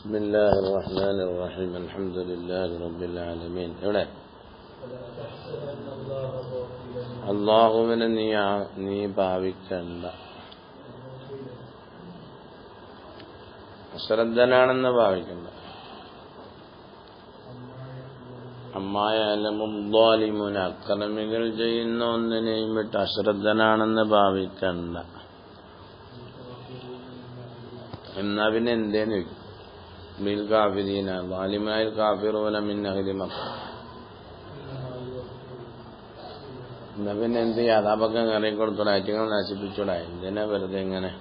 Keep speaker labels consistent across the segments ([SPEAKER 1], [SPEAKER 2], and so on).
[SPEAKER 1] بسم الله الرحمن الرحيم الحمد لله رب العالمين എവിടെ അല്ലാഹുവിനെ നീ ഭാവിക്കണ്ട, അശ്രദ്ധനാണെന്ന് ഭാവിക്കണ്ട. അമ്മായാലും ളാലിമൂന അക്രമികൾ ചെയ്യുന്ന ഒന്നിനെയും വിട്ട് അശ്രദ്ധനാണെന്ന് ഭാവിക്കണ്ട. എന്നാ പിന്നെ എന്തേന്ന് ചോദിക്കും. ബിൽ കാഫിരീന ളാലിമായ കാഫിറൂന മിൻ അഹ്ലി മക്ക. എന്നാ പിന്നെ എന്ത് അതാപക്കം കയറിക്കൊടുത്തോടെ ഐറ്റങ്ങൾ നശിപ്പിച്ചൂടാ, എന്തിനാ വെറുതെ ഇങ്ങനെ.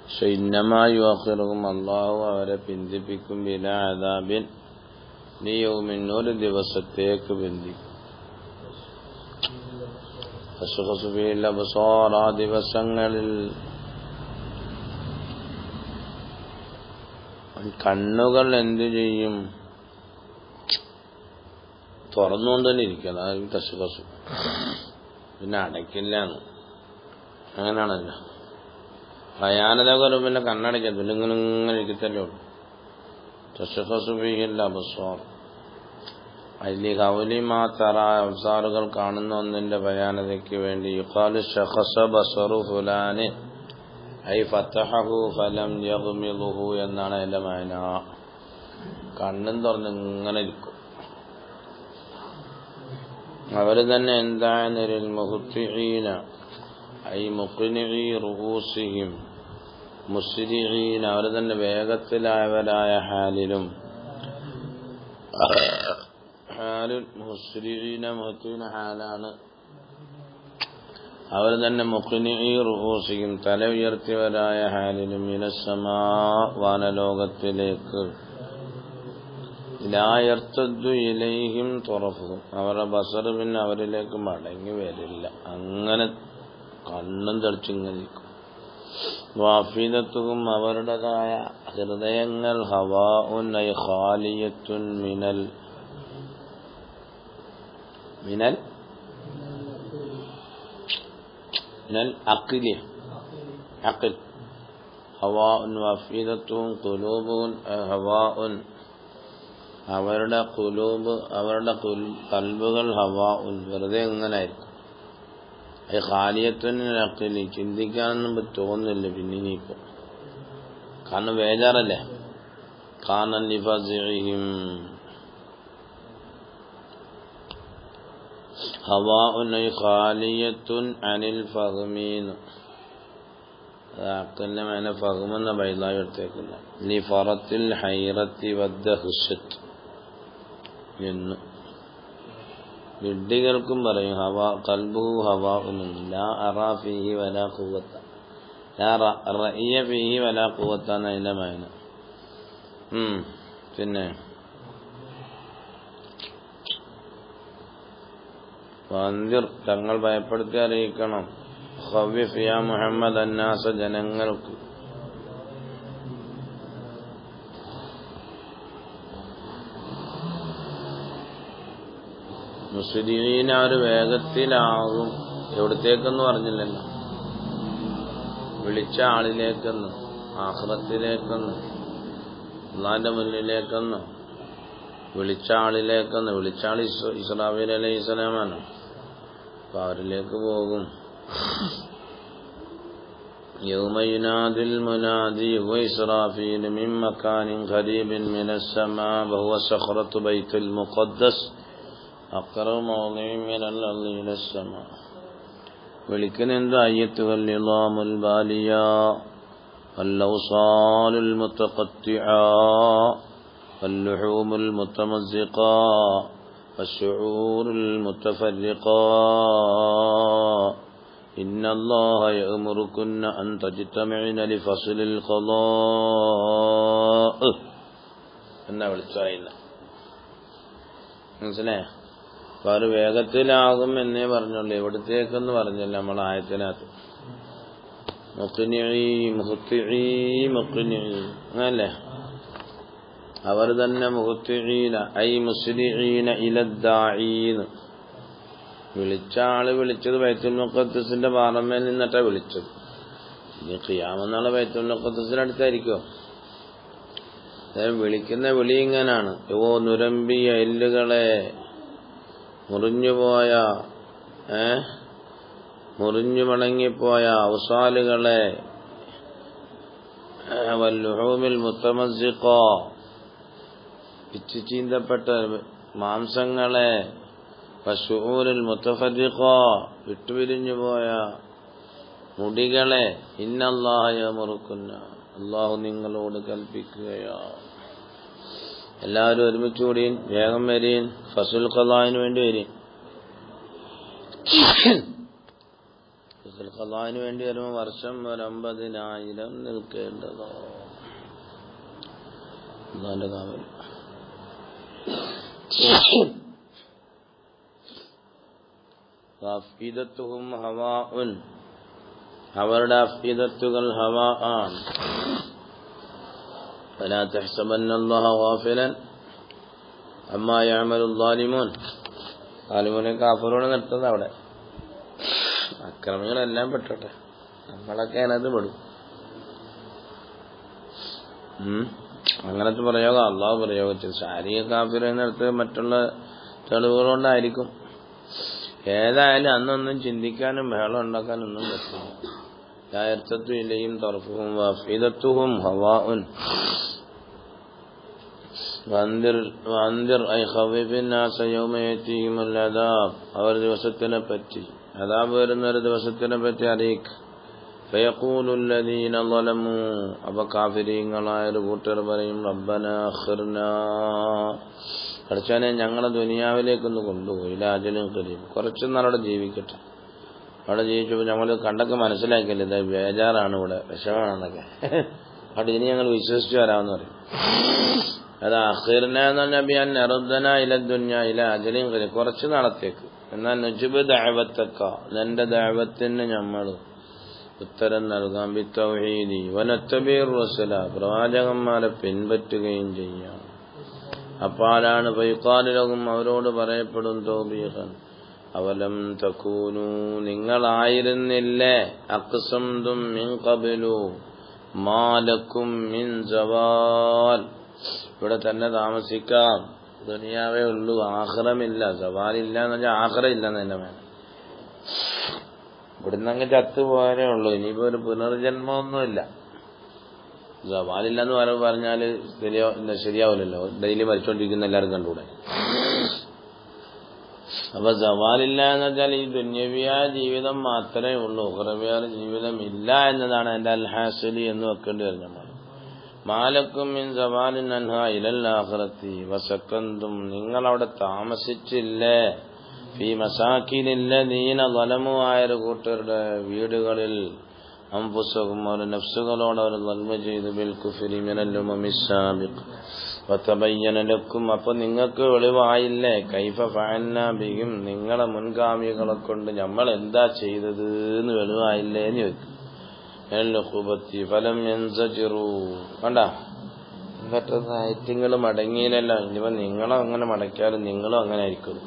[SPEAKER 1] പക്ഷെ ഇന്നമായി യുഅഖിറുഹും, അല്ലാഹു അവരെ പിന്തിപ്പിക്കും, ബിലാ അദാബിൻ ലിയൗമിൻ, ഒരു ദിവസത്തേക്ക് ബന്ധിക്കും. തശ്ഖസു ഫീഹിൽ അബ്സാർ, ആ ദിവസങ്ങളിൽ കണ്ണുകൾ എന്തു ചെയ്യും, തുറന്നുകൊണ്ട് തന്നെ ഇരിക്കും. അതായത് തശ്ഖസു, പിന്നെ അടയ്ക്കില്ല, അങ്ങനെയാണല്ലോ. ഭയാനതകൾ പിന്നെ കണ്ണടയ്ക്കത്തില്ല, ഇങ്ങനെ ഇരിക്കത്തല്ലേ ഉള്ളൂ. തശ്ഖസു ഫീഹിൽ അബ്സാർ അലി ഖൗലി മാ തറ, അബ്സാറുകൾ കാണുന്ന ഒന്നിന്റെ ഭയാനതയ്ക്ക് വേണ്ടി. യുഖാലു ശഖസ ബസറു ഫുലാനി ഐ ഫതഹഹു ഫലം യഗ്മിദുഹു എന്നാണ് അതിന്റെ മഅന. കണ്ണും തുറന്ന് ഇങ്ങനെ ഇരിക്കും. അവര് തന്നെ എന്താണെന്നൊരു മുഹ്തിഈന ഐ മുഖ്നിഈ റുഊസിഹിം മുസ്രിഈന, അവർ തന്നെ വേഗത്തിലായവരായ ഹാലിലും. ഹാലുൽ മുസ്രിഈന മുഹ്തിഈന ഹാലാണ്. അവർ തന്നെ മുഖ്നിഈ റുഊസിഹിം തല ഉയർത്തിയവരായ ഹാലിലും. മിനസ്സമാ, വാനലോകത്തിലേക്ക്. ലാ യർതദ്ദു ഇലൈഹിം തുറഫുഹും, അവരുടെ ബസർ പിന്നെ അവരിലേക്ക് മടങ്ങി വരില്ല. അങ്ങനെ കണ്ണും തെളിച്ചിങ്ങനെ ഇരിക്കും. വാഫിദത്തുഹും, അവരുടേതായ ഹൃദയങ്ങൾ. ഹവാഉൻ ഐ ഖാലിയത്തുൻ മിനൽ അഖ്ലി, അഖ്ൽ. ഹവാഉൻ വാഫിദത്തുഹും ഖുലൂബുൻ ഹവാഉൻ, അവരുടെ ഖുലൂബ്, അവരുടെ ഖൽബുകൾ. ഹവാഉൻ, വെറുതെ എങ്ങനെ ആയിരിക്കും. ഖാലിയത്തുൻ അഖ്ലി, ചിന്തിക്കാനൊന്നും തോന്നുന്നില്ല പിന്നെ ഇനിയിപ്പോ. കാരണം ബേജാറല്ലേ. ഖാനൻ ലിഫസിഹിം ഹവാഉൻ ഐ ഖാലിയത്തുൻ അനിൽ ഫഹ്മീൻ. അഖ്ലിന്റെ മേന ഫഹ്മെന്ന ബൈലായി എടുത്തേക്കില്ല. ലിഫറത്തിൽ ഹൈറത്തി വദ്ദഹ്ശത്ത് എന്ന് വിഡ്ഢികൾക്കും പറയും. ഹവാ ഖൽബുഹു ഹവാഉൻ ലാ അറാ ഫീഹി വലാ ഖുവത്ത, ലാ റഅയ ഫീഹി വലാ ഖുവത്ത എന്നതിന്റെ മഅന. പിന്നെ വന്ദിർ, തങ്ങൾ ഭയപ്പെടുത്തി അറിയിക്കണം. ഖവ്വിഫ് യാ മുഹമ്മദ് അന്നാസ, ജനങ്ങൾക്ക്. മുസ്ലിമീന, ഒരു വേഗത്തിലാകും. എവിടത്തേക്കെന്ന് പറഞ്ഞില്ലല്ലോ. വിളിച്ച ആളിലേക്കെന്ന്, ആഖിറത്തിലേക്കെന്ന്, അല്ലാഹുവിന്റെ മുന്നിലേക്കെന്ന്. വിളിച്ച ആളിലേക്കെന്ന്, വിളിച്ച ആൾ ഇസ്രാഫീൽ അലൈഹിസ്സലാമാണ്. അപ്പൊ അവരിലേക്ക് പോകും. യൗമ യുനാദിൽ മുനാദി ഹുവ ഇസ്രാഫീൽ മിൻ മകാനിൻ ഖരീബിൻ മിനസ്സമാ വഹുവ സഖറത്തു ബൈത്തുൽ മുഖദ്ദസ് അഖറബു മൗദിഇൻ മിനൽ അർളി ഇലസ്സമാ. വിളിക്കുന്നെന്ത്? അയ്യത്തുൽ നിളാമുൽ ബാലിയ വല്ലൗസാലുൽ മുതഖത്തിആ വല്ലുഹൂമുൽ മുതമസ്സിഖാ വശുഊറുൽ മുതഫർരിഖാ ഇന്നല്ലാഹ യഅ്മുറുകുന്ന അൻ തജ്തമിഅന ലിഫസ്ലിൽ ഖളാ എന്നാ വിളിച്ചു പറയുന്നത്. മനസ്സിലായോ? അപ്പൊ അവർ വേഗത്തിലാകും എന്നേ പറഞ്ഞുള്ളൂ, എവിടത്തേക്കെന്ന് പറഞ്ഞല്ലോ നമ്മൾ ആയത്തിനകത്ത്. അങ്ങനല്ലേ? അവർ തന്നെ മുഹ്തിഈന ഐ മുസ്ലിഈന ഇലദ്ദാഈൻ, വിളിച്ച ആള് വിളിച്ചത് ബൈത്തുൽ മുഖദ്ദസിന്റെ പാറമേൽ നിന്നിട്ടാ വിളിച്ചത്. ഇനി ഖിയാമത്ത് നാളെ ബൈത്തുൽ മുഖദ്ദസിന്റെ അടുത്തായിരിക്കോ? വിളിക്കുന്ന വിളി ഇങ്ങനാണ്: ഓ നുരമ്പിയ എല്ലുകളെ, മുറിഞ്ഞു മടങ്ങിപ്പോയ ഔസാലുകളെ, വല്ലുഹൂമിൽ മുത്തമസ്സിഖ, പിച്ചു ചീന്തപ്പെട്ട മാംസങ്ങളെ, വശൂരിൽ മുത്തഫരിഖ, വിട്ടുപിരിഞ്ഞുപോയ മുടികളെ, ഇന്നല്ലാഹ യഅ്മുറുക്കുന്ന, അല്ലാഹു നിങ്ങളോട് കൽപ്പിക്കുകയാ. എല്ലാവരും ഒരുമിച്ച് കൂടിയും വേഗം വരീൻ, ഫസുൽ ഖളാഇന് വേണ്ടി വരീൻ. ഫസുൽ ഖളാഇന് വേണ്ടി വരുമ്പോൾ വർഷം 50,000 നിൽക്കേണ്ടതോ അല്ലാഹുവിന്റെ കാവൽ. അഫ്ഇദത്തുഹും ഹവാഉൻ, അവരുടെ അഫ്ഇദത്തുകൾ ഹവാ ആണ്. ഫലാ തഹ്സബന്നല്ലാഹ ഗാഫിലൻ അമ്മാ യഅമലുൽ ളാലിമൂൻ. ളാലിമൂനെ കാഫിറോട് നിർത്തുന്നത് അവിടെ. അക്രമികളെല്ലാം പെട്ടോട്ടെ, നമ്മളൊക്കെ അതിനകത്ത് പെടും. അങ്ങനത്തെ പ്രയോഗം അള്ളാഹു പ്രയോഗിച്ചത്. ശാരീരിക കാഫിർ എന്നിടത്ത് മറ്റുള്ള തെളിവുകളുകൊണ്ടായിരിക്കും. ഏതായാലും അന്നൊന്നും ചിന്തിക്കാനും ബഹളം ഉണ്ടാക്കാനൊന്നും പറ്റില്ല. ലായർത്തത്തു ഇലയും തർഫുഹും വഅഫ്ഇദത്തുഹും ഹവാഉൻ വഅൻദിർ ഐ ഖവീഫിൻ നാസ യൗമ യഅതീഹിമുൽ അദാബ്. അവർ ദിവസത്തിനെ പറ്റി, അദാബ് വരുന്ന ഒരു ദിവസത്തിനെ പറ്റി അറിയിക്കുക. ഫയഖൂലുൽ ലദീന ളലമൂ, അപ്പോൾ കാഫിരീങ്ങളായ ഒരു കൂട്ടർ പറയും: റബ്ബനാ അഖിർനാ, പഠിച്ചവനെ ഞങ്ങളെ ദുനിയാവിലേക്കൊന്ന് കൊണ്ടുപോയി, ഇലാ അജലിൻ ഖരീബ്, കുറച്ച് നാളവിടെ ജീവിക്കട്ടെ. അവിടെ ജീവിച്ചപ്പോൾ ഞങ്ങൾ കണ്ടൊക്കെ മനസ്സിലാക്കിയല്ലേ ഇത് ബേജാറാണ്, ഇവിടെ വിഷമാണെന്നൊക്കെ. അവിടെ ഇനി ഞങ്ങൾ വിശ്വസിച്ച് വരാമെന്ന് പറയും. അത് അഖിർന എന്ന് പറഞ്ഞാൽ ബിഅൻ നറുദ്ദന ഇല ദുനിയ ഇലാ അജലിൻ ഖരീബ്, കുറച്ച് നാളത്തേക്ക്. എന്നാൽ നുജിബ് ദഅവത്തക, നിന്റെ ദഅവത്തിന് നമ്മൾ ഉത്തരം നൽകാം. ബിത്തൗഹീദി വനത്തബിർ റസൂല, പ്രവാചകന്മാരെ പിൻപറ്റുകയും ചെയ്യാം. അപ്പാലാണ് ഫയുഖാലുലഹും, അവരോട് പറയപ്പെടും, തൗബീഖൻ അവലം തകൂനു, നിങ്ങളായിരുന്നില്ലേ, അഖ്സംതും മിൻ ഖബ്ലു മാ ലക്കും മിൻ സവാൽ, ഇവിടെ തന്നെ താമസിക്കാം, ദുനിയാവേ ഉള്ളൂ, ആഖിറമില്ല, സവാലില്ല എന്ന് പറഞ്ഞാൽ ആഖിറ ഇല്ലെന്ന് തന്നെ വേണം. ഇവിടുന്ന് അങ്ങ് ചത്തുപോകാനേ ഉള്ളൂ, ഇനിയിപ്പോ ഒരു പുനർജന്മമൊന്നുമില്ല. സവാലില്ലെന്ന് പറഞ്ഞാല് ശരിയാവില്ലല്ലോ, ഡെയിലി മരിച്ചോണ്ടിരിക്കുന്ന എല്ലാവരും കണ്ടുകൂടെ. അപ്പൊ സവാലില്ല എന്ന് വെച്ചാൽ ഈ ദുന്യവിയായ ജീവിതം മാത്രമേ ഉള്ളൂ, ഉഖറവിയായ ജീവിതം ഇല്ല എന്നതാണ് എന്റെ അൽഹാസിലി എന്ന് വെക്കേണ്ടി വരുന്നത്. മാലക്കും മിൻ സവാലിൻ അൻഹാ ഇലൽ ആഖിറത്തി വസക്കന്തും, നിങ്ങളവിടെ താമസിച്ചില്ലേ, ഫീ മസാകിനില്ലദീന ളലമു, ആയൊരു കൂട്ടരുടെ വീടുകളിൽ, അൻഫുസഹും, അവരുടെ നഫ്സുകളോട് അവർ ളൽമ ചെയ്തു, ബിൽ കുഫ്രി മിനൽ ഉമമിസ് സാബിഖ് വതബയ്യന ലക്കും, അപ്പൊ നിങ്ങൾക്ക് വെളിവായില്ലേ, കൈഫ ഫഅൽനാ ബിഹിം, നിങ്ങളെ മുൻഗാമികളെ കൊണ്ട് നമ്മൾ എന്താ ചെയ്തത് എന്ന് വെളിവായില്ലേ എന്ന് ചോദിക്കും. ഫലം യൻസജിറു, വേണ്ട എന്നിട്ട് ഐറ്റിങ്ങൾ മടങ്ങിയില്ലല്ലോ, ഇനിയിപ്പോ നിങ്ങളും അങ്ങനെ മടക്കിയാലും നിങ്ങളും അങ്ങനെ ആയിരിക്കും.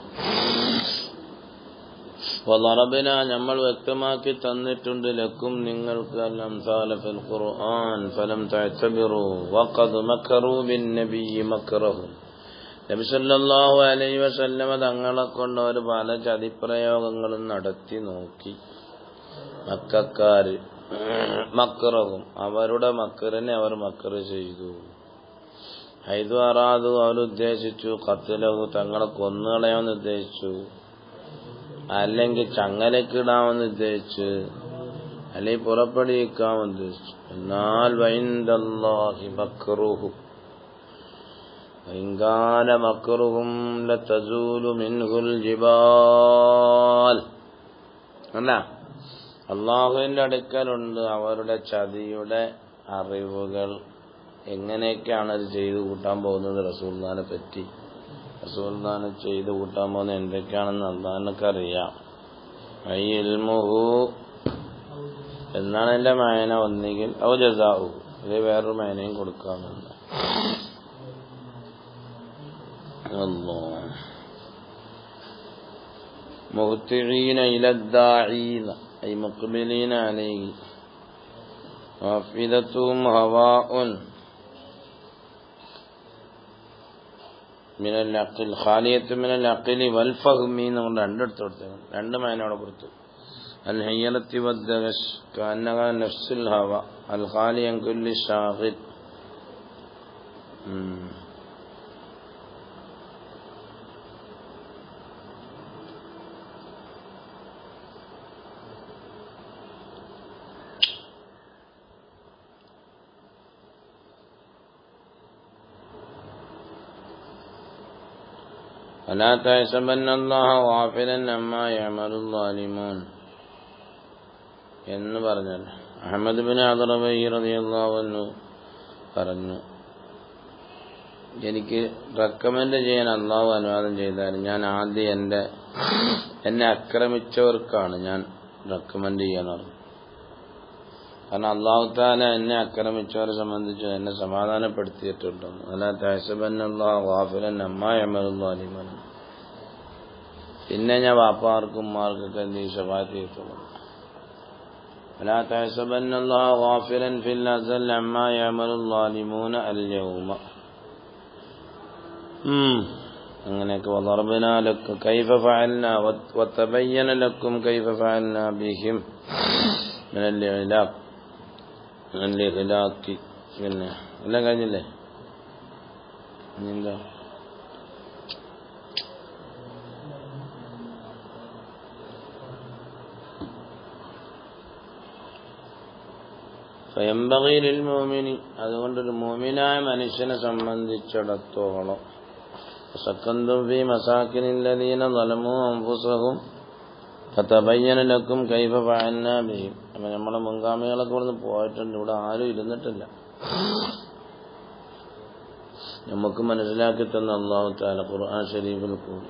[SPEAKER 1] വളറബ്ന, നമ്മൾ വ്യക്തമാക്കി തന്നിട്ടുണ്ട്, ലക്കും നിങ്ങൾക്ക്, അൽ-അംസാല ഫിൽ ഖുർആൻ ഫലം തഅ്തബിറു വഖദ് മക്കറു ബിന്നബിയ്യി മക്റഹും, നബി സല്ലല്ലാഹു അലൈഹി വസല്ലമ തങ്ങളെ കൊണ്ട് അവർ പല ചതിപ്രയോഗങ്ങളും നടത്തി നോക്കി. മക്കക്കാര് മക്റഹും, അവരുടെ മക്കറിനെ അവർ മക്കർ ചെയ്തു. ഹൈദു അറാദു, അവരുദ്ദേശിച്ചു, ഖത്ലഹു, തങ്ങളെ കൊന്നുകളയാമെന്ന് ഉദ്ദേശിച്ചു, അല്ലെങ്കിൽ ചങ്ങലക്കിടാമെന്ന് ഉദ്ദേശിച്ചു, അല്ലെങ്കിൽ പുറപ്പെടുവിക്കാമെന്ന് ഉദ്ദേശിച്ചു. എന്നാൽ വഇൻദല്ലാഹി മക്റുഹു വഇൻകാന മക്റുഹും ലതസൂലു മിൻഹുൽ ജിബാൽ, അല്ല അള്ളാഹുവിന്റെ അടുക്കലുണ്ട് അവരുടെ ചതിയുടെ അറിവുകൾ. എങ്ങനെയൊക്കെയാണ് അത് ചെയ്തു കൂട്ടാൻ പോകുന്നത്, റസൂലുള്ളാഹിനെ പറ്റി, റസൂലുള്ളാഹിനെ ചെയ്തു കൂട്ടാൻ പോകുന്നത് എന്തൊക്കെയാണെന്ന് അള്ളാഹിനൊക്കെ അറിയാം. ഇൽമുഹു എന്നാണ് എന്റെ മയന, ഒന്നുകിൽ ഔ ജസാഉ, ഇത് വേറൊരു മയനയും കൊടുക്കാമെന്ന്. മുഹ്തിഈന ഇലദ്ദാഈന ഐ മുഖ്ബിലീന അലൈഹി വഅഫ്ഇദത്തുഹും ഹവാഉൻ, മിനൽ അഖിൽ ഖാലിയത്ത് മിനൽ അഖിലി വൽ ഫഹ്മി എന്ന് കൊണ്ട് രണ്ടിടത്ത് കൊടുത്തു, രണ്ട് മാനോടെ കൊടുത്തു. അൽ ഹയ്യറത്തി വദ്ദഗശ് കഅന്നഹ നഫ്സുൽ ഹവ അൽ ഖാലി അൻ കുല്ലി ഷാഗിൽ. ولا تحسبن الله غافلا عما يعمل الظالمون എന്ന് പറഞ്ഞാൽ അഹ്മദ് ബിൻ അദ്റബൈ റളിയല്ലാഹു അൻഹു പറഞ്ഞു, എനിക്ക് റെക്കമെൻഡ് ചെയ്യാൻ അള്ളാഹു അനുവാദം ചെയ്താൽ ഞാൻ ആദ്യം എന്നെ ആക്രമിച്ചവർക്കാണ് ഞാൻ റെക്കമെൻഡ് ചെയ്യാൻ പറഞ്ഞു. കാരണം അള്ളാഹു തആല എന്നെ ആക്രമിച്ചവരെ സംബന്ധിച്ച് എന്നെ സമാധാനപ്പെടുത്തിയിട്ടുണ്ടെന്ന്. അലാ തഹ്സബന്നല്ലാഹു ഗാഫിലൻ അമ്മാ യഅമലുൽ ളാലിമൂൻ. പിന്നെ ഞാൻ വാപ്പാർക്കും ഉമ്മാർക്കൊക്കെ എന്ത് ശഫാഅത്ത് ചെയ്തിട്ടുള്ളൂ. അലാ തഹ്സബന്നല്ലാഹു ഗാഫിലൻ ഫിൽ അസൽ അമ്മാ യഅമലുൽ ളാലിമൂന അൽ യൗമ. അങ്ങനെയൊക്കെ വദറബ്നാ ലക്കും കൈഫ ഫഅൽനാ വതബയ്യന ലക്കും കൈഫ ഫഅൽനാ ബിഹിം മിനൽ ഇലാഖ് ഇലാഖി. പിന്നെ എല്ലാം കഴിഞ്ഞില്ലേ? എന്താ ഫയംബഗി ലിൽ മുഅ്മിനി, അതുകൊണ്ടൊരു മുഅ്മിനായ മനുഷ്യനെ സംബന്ധിച്ചിടത്തോളം സക്കന്തും ഫീ മസാകിനിൽ ലദീന ളലമൂ അൻഫുസഹും ഫതബയ്യന ലക്കും കൈഫ ഫഅൽനാ ബിഹിം. അപ്പം നമ്മളെ മുൻഗാമികളൊക്കെ ഇവിടുന്ന് പോയിട്ടുണ്ട്, ഇവിടെ ആരും ഇരുന്നിട്ടില്ല. നമുക്ക് മനസ്സിലാക്കി തന്ന അല്ലാഹു തആല ഖുർആൻ ശരീഫിൽ കൂടി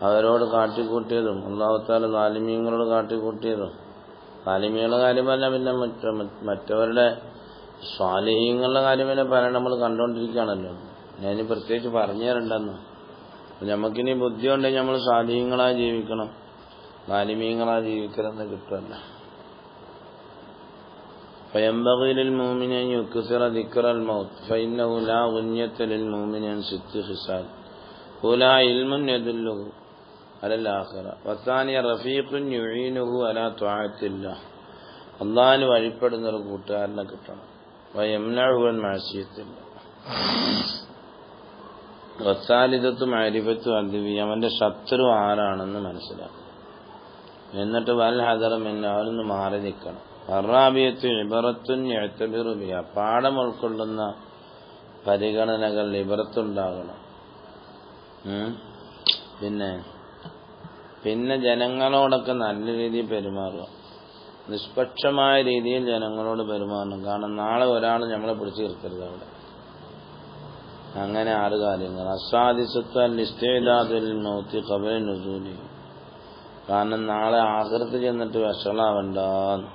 [SPEAKER 1] അവരോട് കാട്ടിക്കൂട്ടിയതും അല്ലാഹു തആല ളാലിമീങ്ങളോട് കാട്ടിക്കൂട്ടിയതും, ളാലിമീങ്ങളുടെ കാര്യമല്ല, പിന്നെ മറ്റവരുടെ സ്വാലിഹീങ്ങളുടെ കാര്യം പിന്നെ പറയാൻ നമ്മൾ കണ്ടുകൊണ്ടിരിക്കുകയാണല്ലോ. ഞാനിനി പ്രത്യേകിച്ച് പറഞ്ഞു തരണ്ടെന്ന്. നമുക്കിനി ബുദ്ധി ഉണ്ടെങ്കിൽ നമ്മൾ സ്വാലിഹീങ്ങളായി ജീവിക്കണം, ളാലിമീങ്ങളായി ജീവിക്കണമെന്ന് കിട്ടുമല്ലോ. فينبغي للمؤمن أن يكثر ذكر الموت فإنه لا غنية للمؤمن عن 6 خصال. أولى علم يدله على الآخرة، والثاني رفيق يعينه على طاعة الله. അള്ളാഹുവിന് വഴിപ്പെടുന്ന ഒരു കൂട്ടുകാരനെ കിട്ടണം. ويمنعه عن معصية الله. വസാലിദത്തു മഅരിഫത്തു അദ്വി, അവന്റെ ശത്രു ആരാണെന്ന് മനസ്സിലാക്കണം. എന്നിട്ട് വൽ ഹദറ മിൻ, അവനൊന്ന് മാറി നിൽക്കണം. അറാബിയത്തു ഇബറത്തുൻ യഅ്തബിറു ബിഹാ, പാഠം ഉൾക്കൊള്ളുന്ന പരിഗണനകൾ ഇബറത്തുണ്ടാകണം. പിന്നെ ജനങ്ങളോടൊക്കെ നല്ല രീതിയിൽ പെരുമാറുക, നിഷ്പക്ഷമായ രീതിയിൽ ജനങ്ങളോട് പെരുമാറണം. കാരണം നാളെ ഒരാൾ നമ്മളെ പിടിച്ചു നിർത്തരുത് അവിടെ. അങ്ങനെ 6 കാര്യങ്ങൾ. അസ്സാദിസത്തു അൽ ഇസ്തിഅദാദു ലിൽ മൗതി ഖബല നുസൂലി, കാരണം നാളെ ആഖിറത്ത് ചെന്നിട്ട് വഷളാവണ്ടാന്ന്.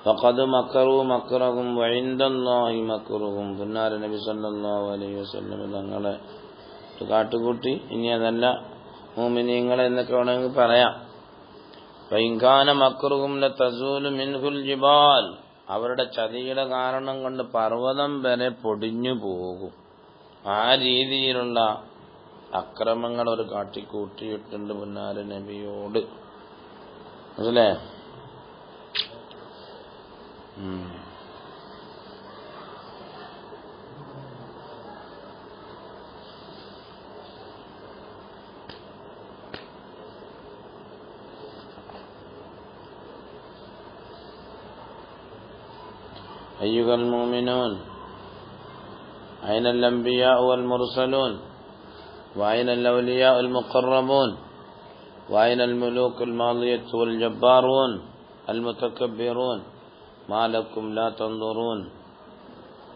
[SPEAKER 1] ഫഖദ് മക്കറു മക്റഹും വഇൻദല്ലാഹി മക്റുഹും, പുന്നാര നബി സല്ലല്ലാഹു അലൈഹി വസല്ലം തങ്ങളെ കാട്ടുകൂട്ടി. ഇനി അതല്ല മുഅ്മിനീങ്ങളെ എന്നൊക്കെ വേണമെങ്കിൽ പറയാം. ഫഇൻ കാന മക്റുഹും ലതസൂലു മിൻഹുൽ ജിബാൽ, അവരുടെ ചതിയുടെ കാരണം കൊണ്ട് പർവ്വതം വരെ പൊടിഞ്ഞു പോകും. ആ രീതിയിലുള്ള അക്രമങ്ങൾ അവർ കാട്ടിക്കൂട്ടിയിട്ടുണ്ട് പുന്നാര നബിയോട്. മനസ്സിലേ? أيها المؤمنون أين الأنبياء والمرسلون وأين الأولياء المقربون وأين الملوك الماضية والجبارون المتكبرون ما لكم لا تنظرون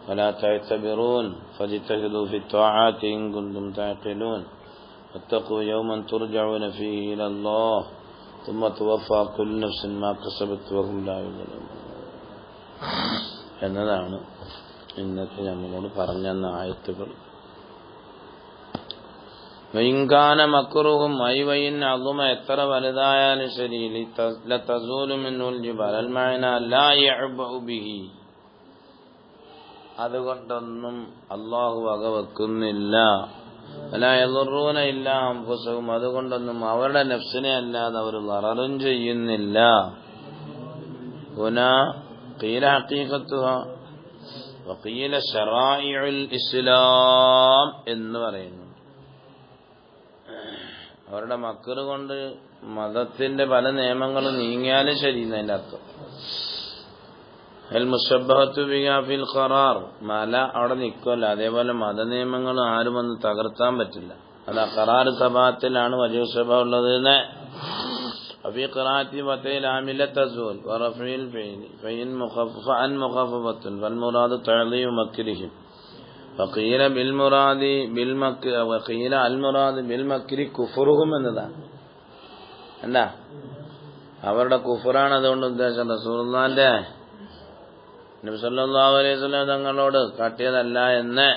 [SPEAKER 1] ولا تعتبرون فاجتهدوا في الطاعات إن كنتم تعقلون واتقوا يوما ترجعون فيه إلى الله ثم توفى كل نفس ما كسبت وهم لا يظلمون എന്നതാണ് ഇന്നത്തെ നമ്മളോട് പറഞ്ഞ ആയത്തുകൾ. വൈൻകാന മക്റുഹും ഐവൈൻ അളുമ, എത്ര വലുതായാലും ശരി, ലതസൂലു മിൻഹുൽ ജിബാൽ, അൽ മഅന ലാ യഅബഉ ബിഹി, അതുകൊണ്ടൊന്നും അള്ളാഹു വകവെക്കുന്നില്ല. വലാ യദുറൂന ഇല്ലാ അൻഫുസഹും, അതുകൊണ്ടൊന്നും അവരുടെ നഫ്സിനെ അല്ലാതെ അവർ ളററും ചെയ്യുന്നില്ല. ഹുനാ ഖീല ഹഖീഖത്തുഹാ വഖീല ശറാഇഉൽ ഇസ്ലാം എന്ന് പറയുന്നു. അവരുടെ മക്കറ് കൊണ്ട് മതത്തിന്റെ പല നിയമങ്ങളും നീങ്ങിയാലും ശരി എന്നതിന്റെ അർത്ഥം. മുശബ്ബഹത്തു ബിഹാ ഫിൽ ഖറാർ, മല അവിടെ നിൽക്കുമല്ല, അതേപോലെ മതനിയമങ്ങൾ ആരും വന്ന് തകർത്താൻ പറ്റില്ല. അത് ഖറാർ സബാത്തിലാണ് വജൂ സബ ഉള്ളത്. അഫീ ഖിറാഅത്തി വതൈൽ ആമിലത തസൂൽ വറഫീൽ ഫൈനി ഫൈൻ മുഖഫഫൻ മുഖഫഫത്തുൻ ഫൽമുറാദു തഅദീമു മക്രിഹിം വഖീല ബിൽ മുറാദി ബിൽ മക്രി വഖീല അൽ മുറാദ് ബിൽ മക്രി കുഫറുഹും എന്നതാണ്. എന്താ അവരുടെ കുഫറാണ് അതുകൊണ്ട് ഉദ്ദേശം. റസൂലുള്ളാഹിന്റെ നബി സല്ലല്ലാഹു അലൈഹി വസല്ലം തങ്ങളോട് കാട്ടിയതല്ല എന്ന്.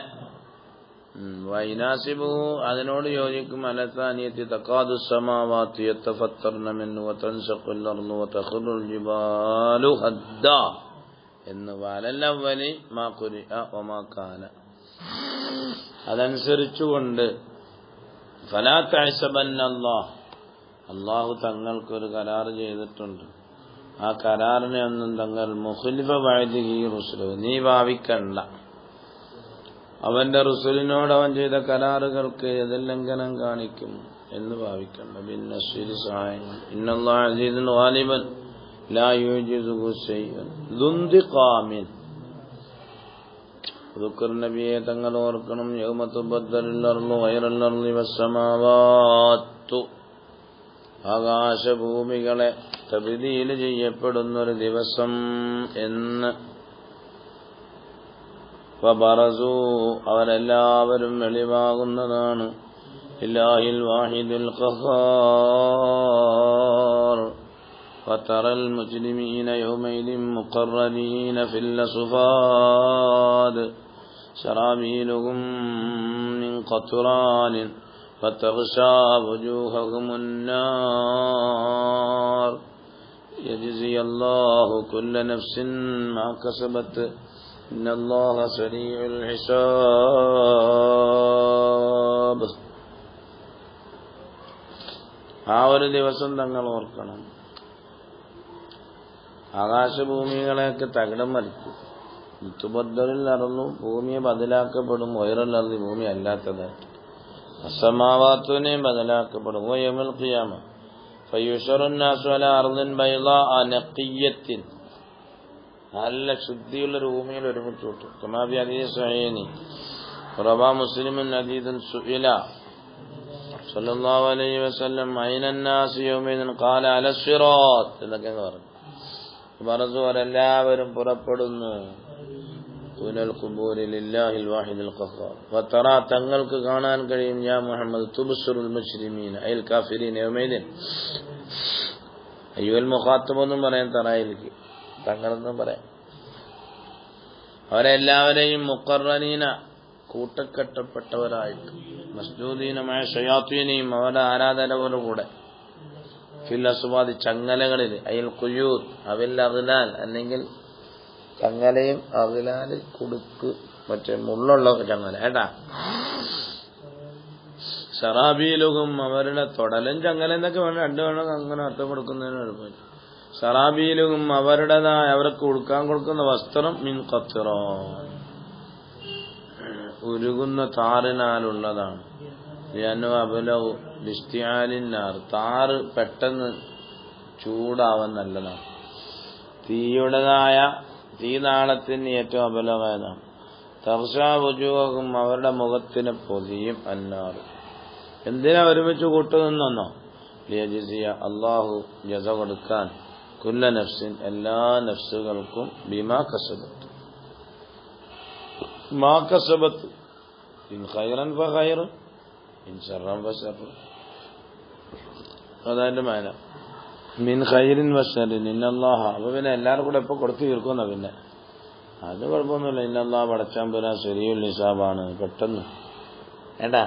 [SPEAKER 1] വൈനാസിബു അതിനോട് യോജിക്കും. അലസാനിയത്തി തഖാദു സമാവാതി യതഫത്തർന മിൻഹു വതൻശഖുൽ അർളു വതഖറുൽ ജിബാലു ഹദ്ദാ എന്ന്. വലല്ലവലി മാ ഖുരിഅ വമാ കാന, അതനുസരിച്ചുകൊണ്ട് ഫലാ തഅസബന്നല്ലാഹ്, അല്ലാഹു തങ്ങൾക്കൊരു കരാർ ചെയ്തിട്ടുണ്ട്. ആ കരാറിനെ ഒന്നും തങ്ങൾ മുഖ്ലിഫ വഅദിഹി റുസുലഹു, നീ ഭാവിക്കണ്ട. അവന്റെ റുസുലിനോട് അവൻ ചെയ്ത കരാറുകൾക്ക് എതിർലംഘനം കാണിക്കും എന്ന് ഭാവിക്കണ്ട. ബിന്നസ്രി സഹായങ്ങൾ. ഇന്നല്ലാഹു അസീസുൻ ഗാലിബൻ ലാ യുജിസുഹു ശൈഅൻ ദുന്തിഖാമിൻ. ദുക്കർ നബിയെ തങ്ങൾ ഓർക്കണം. യൗമ തുബദ്ദലുൽ അർളു ഗൈറൽ അർളി വസ്സമാവാത്തു, ആകാശഭൂമികളെ തബ്ദീൽ ചെയ്യപ്പെടുന്നൊരു ദിവസം എന്ന്. ഫബറസു അവരെല്ലാവരും വെളിവാകുന്നതാണ്. ഇല്ലാഹിൽ വാഹിദുൽ ഖഹാർ. ഫതറൽ മുജ്രിമീന യൗമൈദിൻ മുഖറരീന ഫിൽ അസ്ഫാദ് ശറാബീലുഹും മിൻ ഖത്റാനിൻ ഫതഗ്ശാ വുജൂഹഹുമുൻ നാർ യജ്സിയല്ലാഹു കുല്ല നഫ്സിൻ മാ കസബത് ഇന്നല്ലാഹ സരീഉൽ ഹിസാബ്. ആ ഒരു ദിവസം തങ്ങൾ ഓർക്കണം. ആകാശഭൂമികളെയൊക്കെ തകിടം മറിക്കും. തുബദ്ദലുൽ അർളു, ഭൂമിയെ ബദലാക്കപ്പെടും. ഗൈറൽ അർളി, ഭൂമി അല്ലാത്തതായിട്ട്. അസ്സമാവാത്തുനെ ബദലാക്കപ്പെടും. യൗമുൽ ഖിയാമ ഫയുശറുൻ നാസു അലാ അർളിൻ ബൈളാഅ നഖിയ്യത്തിൻ, നല്ല ശുദ്ധിയുള്ള ഭൂമിയിൽ ഒരുമിച്ച് കിട്ടും. കമാ ഫി ഹദീസ് സഹീഹി റവാ മുസ്ലിമുൻ ഹദീസുൻ സുഇല സല്ലല്ലാഹു അലൈഹി വസല്ലം ഐനൻ നാസി യൗമൈദിൻ ഖാല അല സിറാത്ത് എന്നൊക്കെ പറഞ്ഞു. ബറസു അവരെല്ലാവരും പുറപ്പെടുന്നു. ദൂനൽ ഖുബൂരി ലില്ലാഹിൽ വാഹിദുൽ ഖഹാർ. വതറ തങ്ങൾക്ക് കാണാൻ കഴിയും. യാ മുഹമ്മദ് തുബ്സിറുൽ മുജ്രിമീന അൽ കാഫിരീന യൗമൈദിൻ. അയ്യുൽ മുഖാത്തബ് എന്നും പറയാൻ തറായിലേക്ക് തങ്ങളെന്നും പറയാം. അവരെല്ലാവരെയും മുഖറനീന കൂട്ടക്കെട്ടപ്പെട്ടവരായിട്ട്, മസ്ജൂദീനമായ ശയാത്വീനെയും അവരുടെ ആരാധനയോടുകൂടെ, ഫിൽ അസ്വാദി ചങ്ങലകളിൽ, അയൽ ഖുയൂദ് അവിൽ അഗ്ലാൽ അല്ലെങ്കിൽ ചങ്ങലയും അഗ്ലാൽ കുടുക്ക് മറ്റേ മുള്ളുള്ള ചങ്ങല ഏട്ടാ. സറാബീലുഹും അവരുടെ തൊടലും ചങ്ങല എന്നൊക്കെ വേണം, രണ്ടു വേണം അങ്ങനെ അർത്ഥം കൊടുക്കുന്നതിന് എളുപ്പമില്ല. സറാബീലുഹും അവരുടേതായ അവർക്ക് ഉടുക്കാൻ കൊടുക്കുന്ന വസ്ത്രം മിൻ ഖത്റാൻ, ഉരുകുന്ന താറിനാലുള്ളതാണ്. അബലവു ലിസ്തിആലിന്നാർ, താറ് പെട്ടെന്ന് ചൂടാവാൻ നല്ലതാണ്. തീയുടേതായ തീനാളത്തിന് ഏറ്റവും അബലമായതാണ്. തർശാ വുജൂഹും അവരുടെ മുഖത്തിന് പൊതിയും അന്നാർ. എന്തിനാ ഒരുമിച്ച് കൂട്ടുനിന്നോ? ലിയജ്സിയ അല്ലാഹു ജസ കൊടുക്കാൻ, കുല്ല നഫ്സിൻ എല്ലാ നഫ്സുകൾക്കും ബിമാ കസബത്ത്, മാ കസബത്ത്, ഇൻ ഖൈറൻ ഫഖൈർ ഇൻ ശർറൻ ഫശർ. അതതിന്റെ മാന മിൻ ഖൈറിൻ വശറിൻ ഇന്നല്ലാഹ. അപ്പൊ പിന്നെ എല്ലാവരും കൂടെ എപ്പോ കൊടുത്തു തീർക്കുന്ന പിന്നെ അത് കുഴപ്പമൊന്നുമില്ല. ഇന്നല്ലാഹ പടച്ചാൻ പോരാ ശരിയുൽ ഹിസാബാണ്. പെട്ടെന്ന് ഏട്ടാ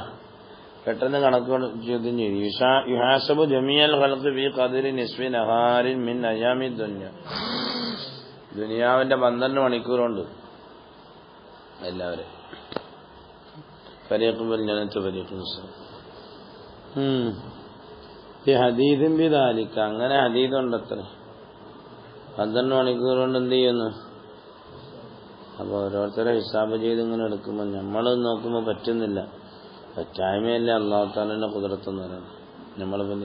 [SPEAKER 1] പെട്ടെന്ന് കണക്ക് ചോദ്യം ചെയ്തു. യുഹാസബു ജമീഅൽ ഖൽഖി ഫീ ഖദ്രി നിസ്ഫി നഹാരിൻ മിൻ അയ്യാമി ദുനിയ. ദുനിയാവിന്റെ 12 മണിക്കൂറുണ്ട്. എല്ലാവരും ഫരീഖുൻ ഫിൽ ജന്നത്തി ഫരീഖുൻ ഫിസ്സഈർ ഹദീദും ബിദാലിക അങ്ങനെ ഹദീദുണ്ടത്ര 12 മണിക്കൂർ കൊണ്ട് എന്ത് ചെയ്യുന്നു. അപ്പോൾ ഓരോരുത്തരെ ഹിസാബ് ചെയ്ത് ഇങ്ങനെ എടുക്കുമ്പോൾ നമ്മൾ നോക്കുമ്പോൾ പറ്റുന്നില്ല. പറ്റായ്മയല്ല അല്ലാഹു തആലയുടെ ഖുദ്റത്തെന്ന് പറയുന്നത്. നമ്മളിപ്പോൾ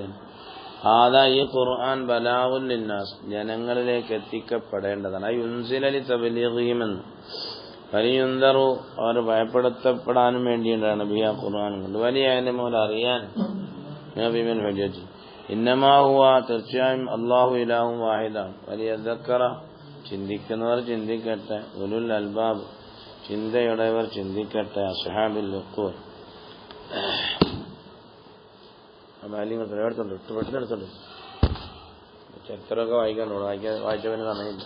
[SPEAKER 1] ആദാ ഈ ഖുർആൻ ബലാഗുൽ ലിന്നാസ് ജനങ്ങളിലേക്ക് എത്തിക്കപ്പെടേണ്ടതാണ്. യുൻസിലലി തബ്ലീഗിഹിമെന്ന് വലിയുന്തറു അവർ ഭയപ്പെടുത്തപ്പെടാനും വേണ്ടിയിട്ടാണ് ബിഹാ ഖുർആൻ കൊണ്ട് വലിയ മോൽ അറിയാൻ നബിമൻ ഹജ്ജി ഇന്നമാ ഹുവ തീർച്ചയായും അല്ലാഹു ഇലാഹു വാഹിദാണ്. വലിയ ദക്കറ ചിന്തിക്കുന്നവർ ചിന്തിക്കട്ടെ, ഉലുൽ അൽബാബ് ചിന്തയുടയവർ ചിന്തിക്കട്ടെ, അസ്ഹാബിൽ ഉഖൂൽ എടുത്തുണ്ട് ചരിത്രമൊക്കെ വായിക്കാനുള്ളൂ. വായിച്ചവന് സമയമില്ല.